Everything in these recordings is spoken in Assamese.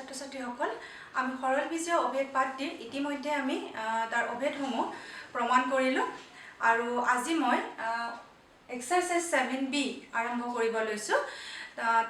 ছাত্ৰ-ছাত্ৰীসকল আমি সৰল বীজীয় অভেদ পাঠটিৰ ইতিমধ্যে আমি তাৰ অভেদসমূহ প্ৰমাণ কৰিলোঁ আৰু আজি মই এক্সাৰসাইজ 7b আৰম্ভ কৰিব লৈছোঁ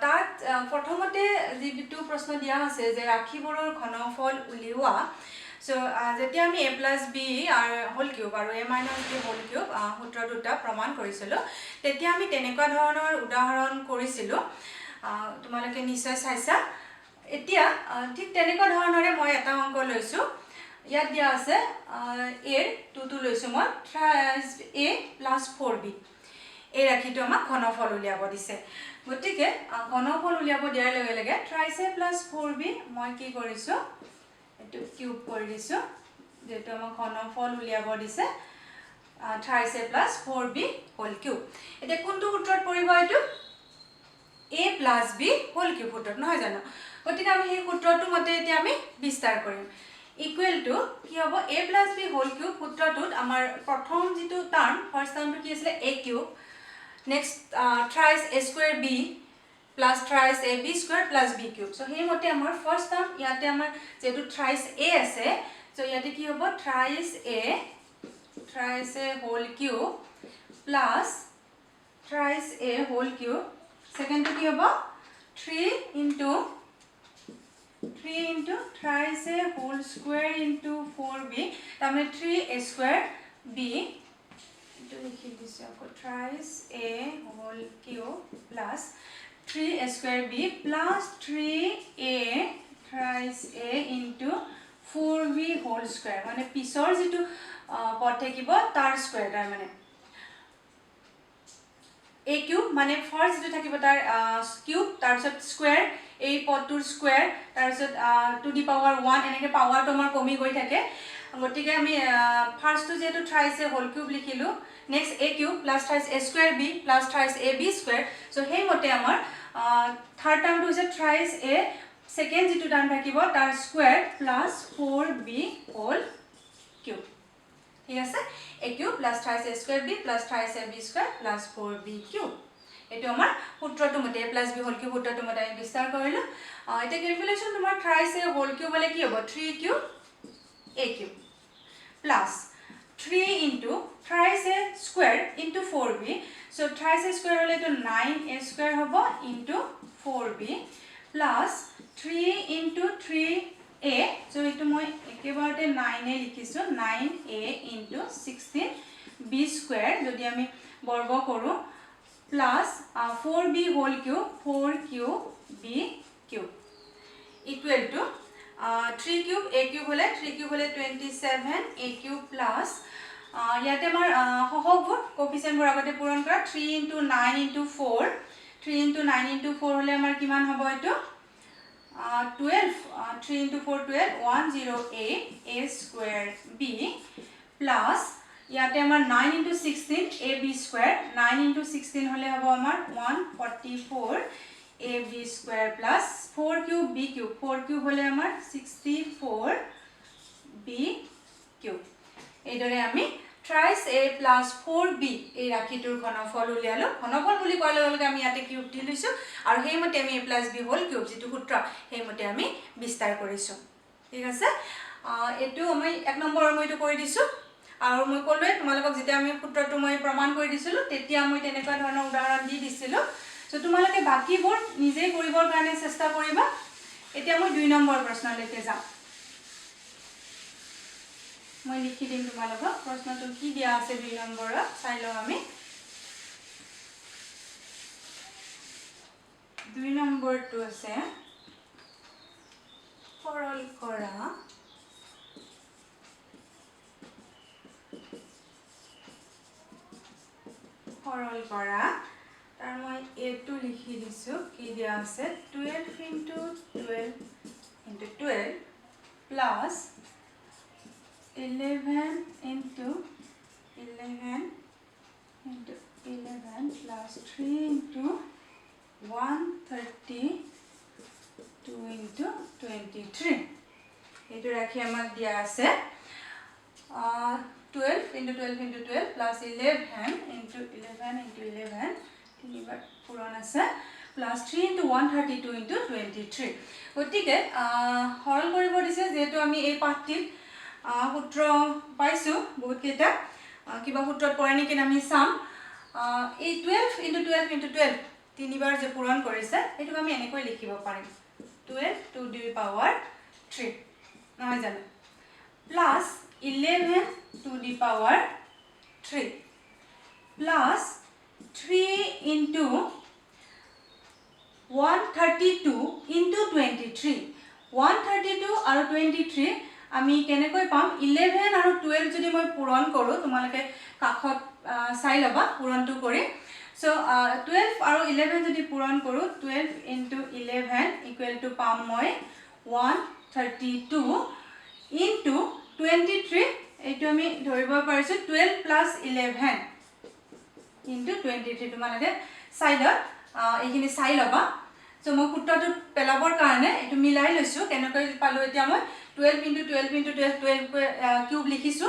তাত প্ৰথমতে যিটো প্ৰশ্ন দিয়া আছে যে ৰাশিবোৰৰ ঘনফল উলিওৱা So, যেতিয়া আমি a plus b whole cube আৰু a minus b whole cube সূত্ৰ দুটা প্ৰমাণ কৰিছিলোঁ তেতিয়া আমি তেনেকুৱা ধৰণৰ উদাহৰণ কৰিছিলোঁ তোমালোকে নিশ্চয় চাইছা এতিয়া ঠিক তেনেকুৱা ধৰণৰে মই এটা অংক লৈছোঁ ইয়াত দিয়া আছে a টো লৈছোঁ মই thrice a plus 4b এই ৰাশিটো আমাক ঘনফল উলিয়াব দিছে গতিকে ঘনফল উলিয়াব দিয়াৰ লগে লগে thrice a plus 4b মই কি কৰিছোঁ এটো কিউব কৰি দিছো যেটো আমাক ঘনফল উলিয়াব দিছে thrice a plus 4b whole cube এটা কোনটো সূত্ৰত পৰিব এটো a plus b whole cube সূত্ৰত নহয় জানো গতিকে আমি এই সূত্ৰটো মতে এতিয়া আমি বিস্তাৰ কৰিম ইকুৱেল টু কি হ'ব a plus b whole cube সূত্ৰটোত আমাৰ প্ৰথম যেটো টাৰ্ম ফাৰ্স্ট টাৰ্মটো কি আছিল a cube next thrice a square b plus thrice a b square plus b cube so हे मते हमर फर्स्ट टर्म याते हमर जेतु thrice a আছে so याते की होबो thrice a whole cube plus thrice a whole cube second तो की होबो 3 into thrice a whole square into 4b Tame 3a square b तो लिखि दिसे आपको thrice a whole cube plus 3a square b plus 3a thrice a into 4b whole square মানে পিছৰ যেটো পদ থাকিব তাৰ স্কয়াৰ তাৰ মানে a cube মানে ফাৰ্স্ট যেটো থাকিব তাৰ কিউব তাৰ পিছত স্কয়াৰ এই পদটোৰ স্কয়াৰ তাৰ পিছত টু দি পাৱাৰ 1 এনেকে পাৱাৰটো আমাৰ কমি গৈ থাকে গতিকে আমি ফাৰ্স্টটো যেটো thrice a whole cube লিখিলো next a cube plus thrice a square b plus thrice a b square so हे मते আমাৰ third term to is thrice a second যেটো টাৰ্ম থাকিব তাৰ square plus 4b whole cube ঠিক আছে a cube plus thrice a square b plus thrice a b square plus 4b cube এটো আমাৰ সূত্ৰটো মতে a plus b whole cube সূত্ৰটো মতে আমি বিস্তাৰ কৰিলো এটা ক্যালকুলেশন তোমাৰ thrice a whole cube হলে কি হ'ব 3 cube a cube plus 3 into thrice a square into 4b so thrice a square hole to 9a square hobo into 4b plus 3 into 3a so eto moi ekebarte 9a likhisu 9a into 16b square jodi ami borgo koru plus 4b whole cube 4qb cube equal to 3 cube a cube hole 3 cube hole 27 a cube plus ইয়াতে আমাৰ সহগবোৰ কোএফিচিয়েন্ট বোৰ আগতে পূৰণ কৰা 3 into 9 into 4 3 into 9 into 4 হলে আমাৰ কিমান হ'ব এটো 12 3 into 4 12 108 a square b plus ইয়াতে আমাৰ 9 into 16 ab square 9 into 16 হলে হ'ব আমাৰ 144 ab square plus 4 cube b cube 4 cube হলে আমাৰ 64 b cube এইদৰে আমি thrice a plus 4b এই ৰাশিটোৰ ঘনফল উলিয়ালো ঘনফল বুলি কোৱাৰ লগে আমি ইয়াতে কিউব দি লৈছো আৰু হেইমতে আমি a plus b whole cube যেটো সূত্ৰ হেইমতে আমি বিস্তাৰ কৰিছো ঠিক আছে এটো আমি এক নম্বৰৰ মই এটো কৰি দিছো আৰু মই কলোৱে তোমালোকক যেতিয়া আমি সূত্ৰটো মই প্ৰমাণ কৰি দিছিলো তেতিয়া মই তেনেকুৱা ধৰণৰ উদাহৰণ দি দিছিলো সো তোমালোকে বাকিবোৰ নিজে কৰিবৰ কাৰণে চেষ্টা কৰিবা এতিয়া মই 2 নম্বৰ প্ৰশ্নলৈকে যাম মই লিখি দিম তোমালোকক প্ৰশ্নটো কি দিয়া আছে 2 নম্বৰত চাই লও আমি 2 নম্বৰটো আছে সৰল কৰা তাৰ মই a2 লিখি দিছো কি দিয়া আছে 12 into 12 into 12 plus 11 into 11 into 11 plus 3 into 132 into 23 এটো ৰাখি আমাক দিয়া আছে 12 into 12 into 12 plus 11 into 11 into 11 তিনিবাৰ পূৰণ আছে plus 3 into 132 into 23 গতিকে হৰল কৰিব দিছে যেহেতু আমি এই পাঠটিত সূত্ৰ পাইছো বহুত কেইটা কিবা সূত্ৰত পৰে নেকি আমি চাম এই 12 into 12 into 12 তিনিবাৰ যে পূৰণ কৰিছে এটো আমি এনেকৈ লিখিব পাৰিম 12 to the power 3 নহয় জানো plus 11 to the power 3 plus 3 into 132 into 23 132 আৰু 23 আমি কেনেকৈ পাম 11 আৰু 12 যদি মই পূৰণ কৰো তোমালোকে কাখত চাই লবা পূৰণটো কৰি so 12 আৰু 11 যদি পূৰণ কৰো 12 into 11 equal to পাম মই 132 into 23 এইটো আমি ধৰিব পাৰিছো 12 plus 11 into 23 তোমালোকে সাইডত এইখিনি চাই লবা সো মই সূত্ৰটো পেলাবৰ কাৰণে এটো মিলাই লৈছো কেনেকৈ পালো এতিয়া মই 12 into 12 into 12 কিউব লিখিছো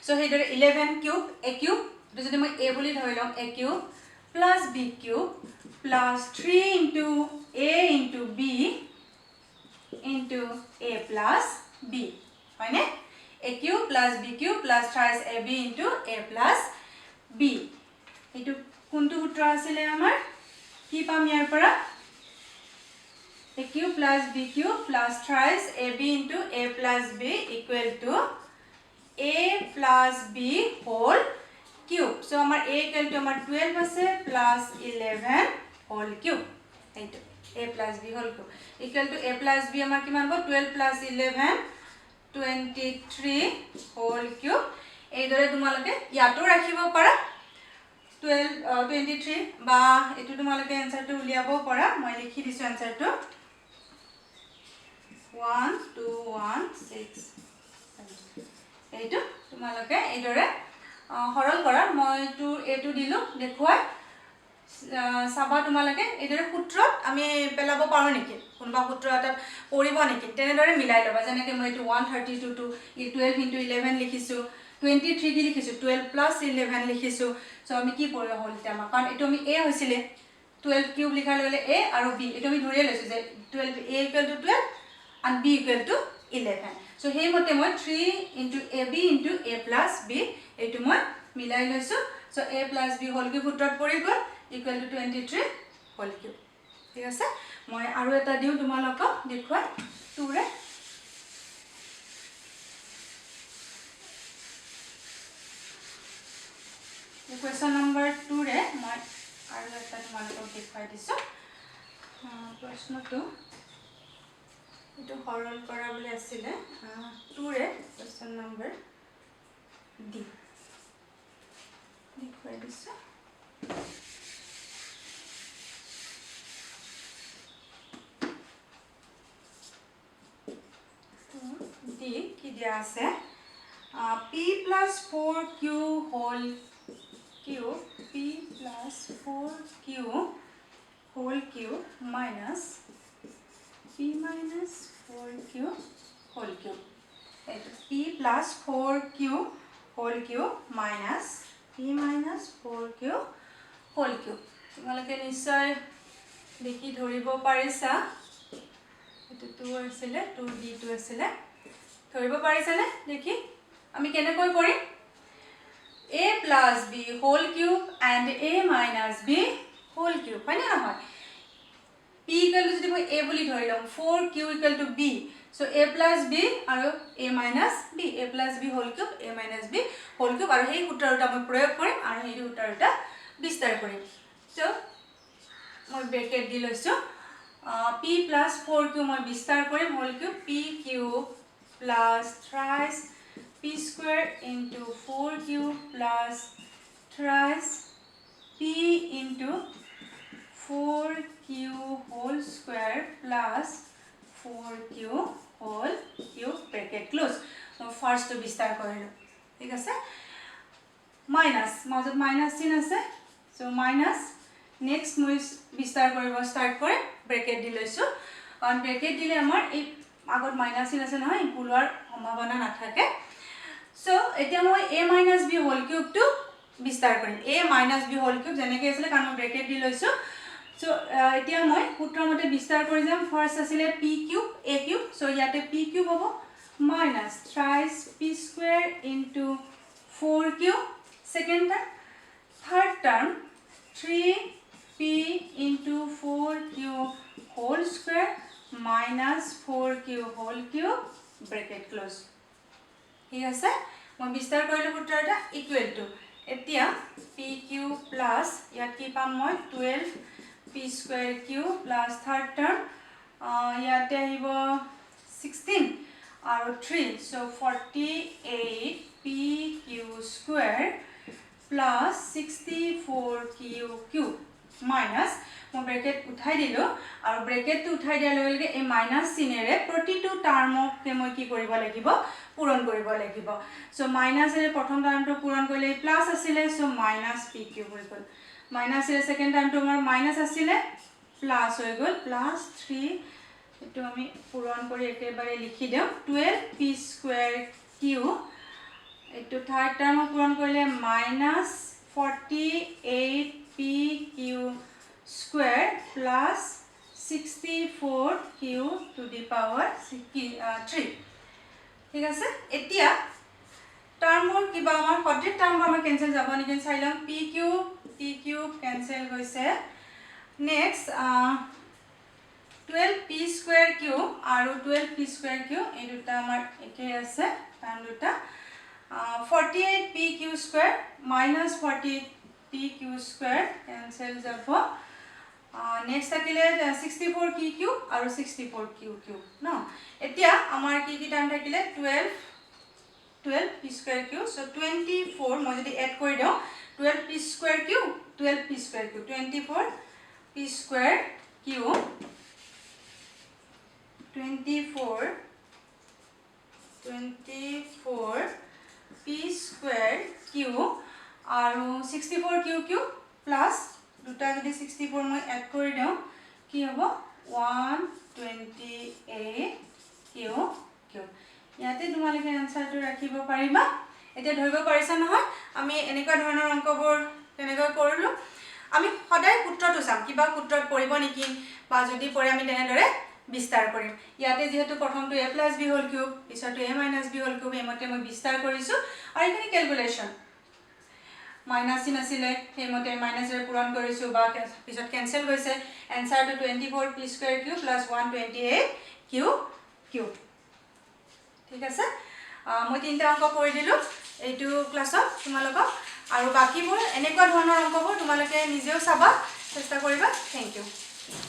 সো হেদৰে 11 কিউব a কিউব যদি মই a বুলি ধৰি লম a cube plus b cube plus 3 into a into b into a plus b হয়নে a cube plus b cube plus thrice ab into a plus b এটো কোনটো সূত্ৰ আছিল আমাৰ কি পাম ইয়াৰ পৰা a cube plus b cube plus thrice ab into a plus b equal to a plus b whole cube so আমাৰ a equal to আমাৰ 12 আছে plus 11 whole cube এইটো a plus b whole cube equal to a plus b আমাৰ কিমান হ'ব 12 plus 11 23 whole cube এই দৰে তোমালোকে ইয়াতো ৰাখিব পাৰা 12 23 বা এটো তোমালোকে আনসাৰটো উলিয়াব পাৰা মই লিখি দিছো আনসাৰটো 1 2 1 6 এইটো তোমালোকে এই দৰে হৰল কৰা মই এটো দিলো দেখুৱাই সাবা তোমালোকে এই দৰে সূত্ৰত আমি পেলাব পাৰো নেকি কোনবা সূত্ৰ এটা পৰিব নেকি তেনে দৰে মিলাই লবা যেনেকৈ মই এটো 132 to 12 into 11 লিখিছো 23 দি লিখিছো 12 plus 11 লিখিছো সো আমি কি পঢ়িব হল তেমা কাৰণ এটো আমি a হৈছিলে 12 কিউব লিখা ললে a আৰু b এটো আমি ধৰিয়ে লৈছো যে 12 a equal to 12 and b equal to 11 so হেই মতে মই 3 into ab into a plus b এটো মই মিলাই লৈছো so a plus b whole cube সূত্ৰত পৰি গল equal to 23 whole cube ঠিক আছে মই আৰু এটা দিও তোমালোকক দেখুৱাই 2 ৰে question number 2 ৰে মই আৰু এটা তোমালোকক দেখুৱাই দিছো প্ৰশ্নটো এটো হৰল কৰা বুলি আছিল 2 ৰে question number d দেখুৱাই দিছো d কি দিয়া আছে p plus 4q whole cube p plus 4q whole cube minus p minus 4q whole cube p plus 4q whole cube minus p minus 4q whole cube তোমালোকে নিশ্চয় দেখি ধৰিব পাৰিছা এটো 2 আছিল 2d 2 আছিল ধৰিব পাৰিছা নে দেখি আমি কেনেকৈ কৰিম a plus b whole cube and a minus b whole cube হয় না নহয় p equal to যদি মই a বুলি ধৰি লম 4q equal to b so a plus b আৰু a minus b a plus b whole cube a minus b whole cube আৰু এই সূত্ৰটা মই প্ৰয়োগ কৰিম আৰু এই সূত্ৰটা বিস্তাৰ কৰিম so মই ব্ৰেকেট দি লৈছো p plus 4q মই বিস্তাৰ কৰিম whole cube p cube plus thrice p square into 4q plus thrice p into 4q whole square plus 4q whole cube bracket close so first to বিস্তাৰ কৰিলো ঠিক আছে মাইনাস মাজত মাইনাস চিন আছে so মাইনাস নেক্সট মই বিস্তাৰ কৰিব স্টাৰ্ট কৰে ব্ৰেকেট দি লৈছো কাৰণ ব্ৰেকেট দিলে আমাৰ এই আগত মাইনাস চিন আছে নহয় ভুলৰ সম্ভাৱনা নাথাকে so এতিয়া মই a minus b whole cube to বিস্তাৰ কৰিম a minus b whole cube যেনেকৈ আছিল কাৰণ মই ব্ৰেকেট দি লৈছো সো এতিয়া মই সূত্ৰমতে বিস্তাৰ কৰি যাম ফাৰ্স্ট আছিলে p cube a cube so ইয়াতে p কিউব হ'ব minus thrice p square into 4 cube second term third term 3p into 4q whole square minus 4q whole cube bracket close ঠিক আছে মই বিস্তাৰ কৰিলে সূত্ৰটা ইকুৱেল টু এতিয়া pq plus ইয়াত কি পাম মই 12p square q plus third term ইয়াতে আহিব 16 আৰু 3 so 48pq square plus 64q cube minus মই ব্ৰেকেট উঠাই দিলো আৰু ব্ৰেকেটটো উঠাই দিয়াৰ লগে লগে এই মাইনাস চিনেৰে প্ৰতিটো টাৰ্মকে মই কি কৰিব লাগিব পূৰণ কৰিব লাগিব সো মাইনাসেৰে প্ৰথম টাৰ্মটো পূৰণ কৰিলে প্লাস আছিল সো মাইনাস pq হৈ গল মাইনাসেৰে সেকেন্ড টাৰ্মটো আমাৰ মাইনাস আছিল প্লাস হৈ গল প্লাস 3 এটো আমি পূৰণ কৰি একেবাৰে লিখি দিও 12p square q এটো থাৰ্ড টাৰ্ম পূৰণ কৰিলে minus 48pq square plus 64q to the power 3 ঠিক আছে এতিয়া টাৰ্মৰ কিবা আমাৰ সঠিক টাৰ্ম আমাৰ কেনসেল যাব নেকি চাইলাম pq কেনসেল হৈছে নেক্সট 12p square q আৰু 12p square q এই দুটা আমাৰ একে আছে টাৰ্ম দুটা 48pq square minus 40pq square cancel যাব next থাকিলে 64q cube আৰু 64q cube ন এতিয়া আমাৰ কি কি টাৰ্ম থাকিলে 12p square q so 24 মই যদি এড কৰি দিও 12p square q 24p square q 24p square q q আৰু 64q cube plus দুটা যদি 64 মই এড কৰি দিও কি হ'ব 128q cube ইয়াতে তোমালোকে আনসাৰটো ৰাখিব পাৰিবা এতিয়া ধৰিব পাৰিছা নহয় আমি এনেকুৱা ধৰণৰ অংকবোৰ কেনেকৈ কৰিলো আমি সদায় সূত্ৰটো চাম কিবা সূত্ৰত পৰিব নেকি বা যদি পৰে আমি তেনেদৰে বিস্তাৰ কৰিম ইয়াতে যেহেতু প্ৰথমটো a + b হোল কিউব পিছৰটো a - b হোল কিউব এমতে মই বিস্তাৰ কৰিছো আৰু এখানে ক্যালকুলেশন মাইনাস চিন আছিলে হেমতে মাইনাসৰে পূৰণ কৰিছো বা পিছত কেনসেল হৈছে আনসাৰটো 24p square q plus 128q cube ঠিক আছে মই তিনটা অংক কৰি দিলো এইটো ক্লাছত তোমালোকক আৰু বাকিবোৰ এনেকুৱা ধৰণৰ অংকবোৰ তোমালোকে নিজেও চাবা চেষ্টা কৰিবা থ্যাংক ইউ